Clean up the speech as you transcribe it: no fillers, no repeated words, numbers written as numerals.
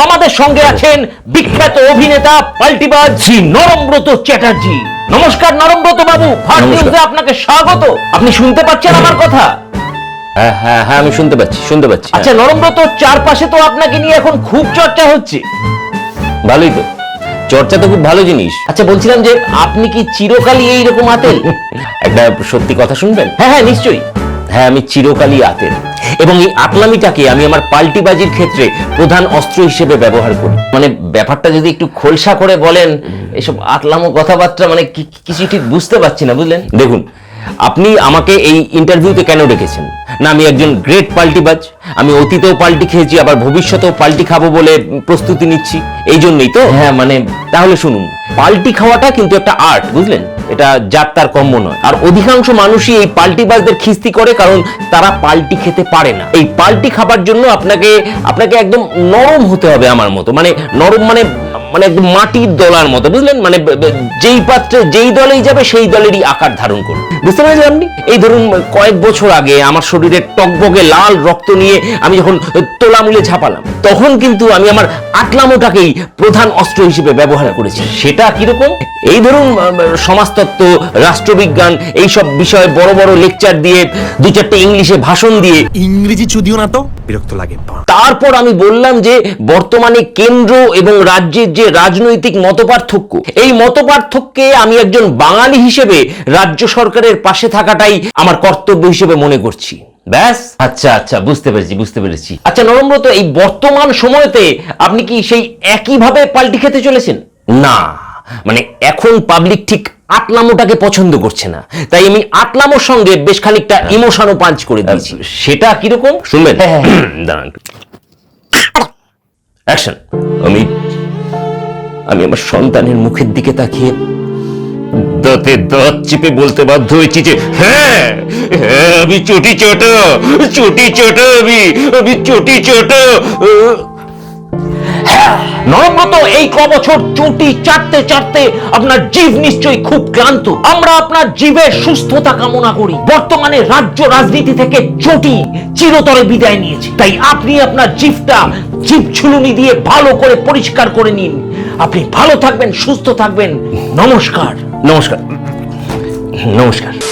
আমাদের সঙ্গে আছেন বিখ্যাত অভিনেতা পাল্টিবাজ শ্রী নরমব্রত চ্যাটার্জি। নমস্কার নরমব্রত বাবু, ফার্স্ট নিউজে আপনাকে স্বাগত। আপনি শুনতে পাচ্ছেন আমার কথা? হ্যাঁ হ্যাঁ হ্যাঁ, আমি শুনতে পাচ্ছি। আচ্ছা নরমব্রত, চারপাশে তো আপনাকে নিয়ে এখন খুব চর্চা হচ্ছে। ভালোই তো, চর্চা তো খুব ভালো জিনিস। আচ্ছা বলছিলাম যে আপনি কি চিরকালই এইরকম আতেল? একটা সত্যি কথা শুনবেন? হ্যাঁ হ্যাঁ নিশ্চয়ই। হ্যাঁ, আমি চিরকালই আতেল, এবং এই আকলামিটাকে আমি আমার পাল্টিবাজির ক্ষেত্রে প্রধান অস্ত্র হিসেবে ব্যবহার করি। মানে ব্যাপারটা যদি একটু খোলসা করে বলেন, এসব আতলামো কথাবার্তা মানে কিছু ঠিক বুঝতে পারছি না, বুঝলেন? দেখুন, আপনি আমাকে এই ইন্টারভিউতে কেন ডেকেছেন? না, আমি একজন গ্রেট পাল্টিবাজ, আমি অতীতেও পাল্টি খেয়েছি, আবার ভবিষ্যতেও পাল্টি খাবো বলে প্রস্তুতি নিচ্ছি, এই জন্যই তো। হ্যাঁ মানে তাহলে শুনুন, পাল্টি খাওয়াটা কিন্তু একটা আর্ট, বুঝলেন? এটা যার তার কম্য নয়। আর অধিকাংশ মানুষই এই পাল্টিবাজদের খিস্তি করে, কারণ তারা পাল্টি খেতে পারে না। এই পাল্টি খাবার জন্য আপনাকে একদম নরম হতে হবে আমার মতো। মানে নরম মানে একদম মাটির দলার মতো, বুঝলেন? মানে যেই পাত্রে যেই দলেই যাবে সেই দলেরই আকার ধারণ করবে, বুঝতে পারছেন আপনি? এই ধরুন কয়েক বছর আগে আমার শরীরে টকবগে লাল রক্ত নিয়ে আমি যখন তোলামুলে ঝাঁপালাম, তখন কিন্তু আমি আমার আটলামোটাকেই প্রধান অস্ত্র হিসেবে ব্যবহার করেছি। সেটা কিরকম? এই ধরুন সমাজতত্ত্ব, রাষ্ট্রবিজ্ঞান, এইসব বিষয়ে বড় বড় লেকচার দিয়ে, দু চারটে ইংলিশে ভাষণ দিয়ে। ইংরেজি যদিও না তো বিরক্ত লাগে। তারপর আমি বললাম যে বর্তমানে কেন্দ্র এবং রাজ্যের যে রাজনৈতিক মতপার্থক্য, এই মতপার্থক্যে আমি একজন বাঙালি হিসেবে রাজ্য সরকারের পাশে থাকাটাই আমার কর্তব্য হিসেবে মনে করছি। ব্যাস। আচ্ছা আচ্ছা, বুঝতে পেরেছি। আচ্ছা নরমব্রত, এই বর্তমান সময়তে আপনি কি সেই একইভাবে পাল্টি খেতে চলেছেন? না, মানে এখন পাবলিক ঠিক আটলামোটাকে পছন্দ করছে না, তাই আমি আটলামোর সঙ্গে বেশ খানিকটা ইমোশনও পাঞ্চ করে দিয়েছি। সেটা কিরকম শুনবেন? দাঁড়ান, অ্যাকশন। আমি আমার সন্তানের মুখের দিকে তাকিয়ে দাঁতে দাঁত চেপে বলতে বাধ্য হয়েছি যে হ্যাঁ, আমি চটি চট, আমি চটি চট। নরমব্রত, এই কবছর চুটি চাটতে চাটতে আপনার জিভ নিশ্চয়ই খুব ক্লান্ত। আমরা আপনার জিভের সুস্থতা কামনা করি। বর্তমানে রাজ্য রাজনীতি থেকে চটি চিরতরে বিদায় নিয়েছে, তাই আপনি আপনার জিভটা জিভ ছুলুনি দিয়ে ভালো করে পরিষ্কার করে নিন। আপনি ভালো থাকবেন, সুস্থ থাকবেন। নমস্কার।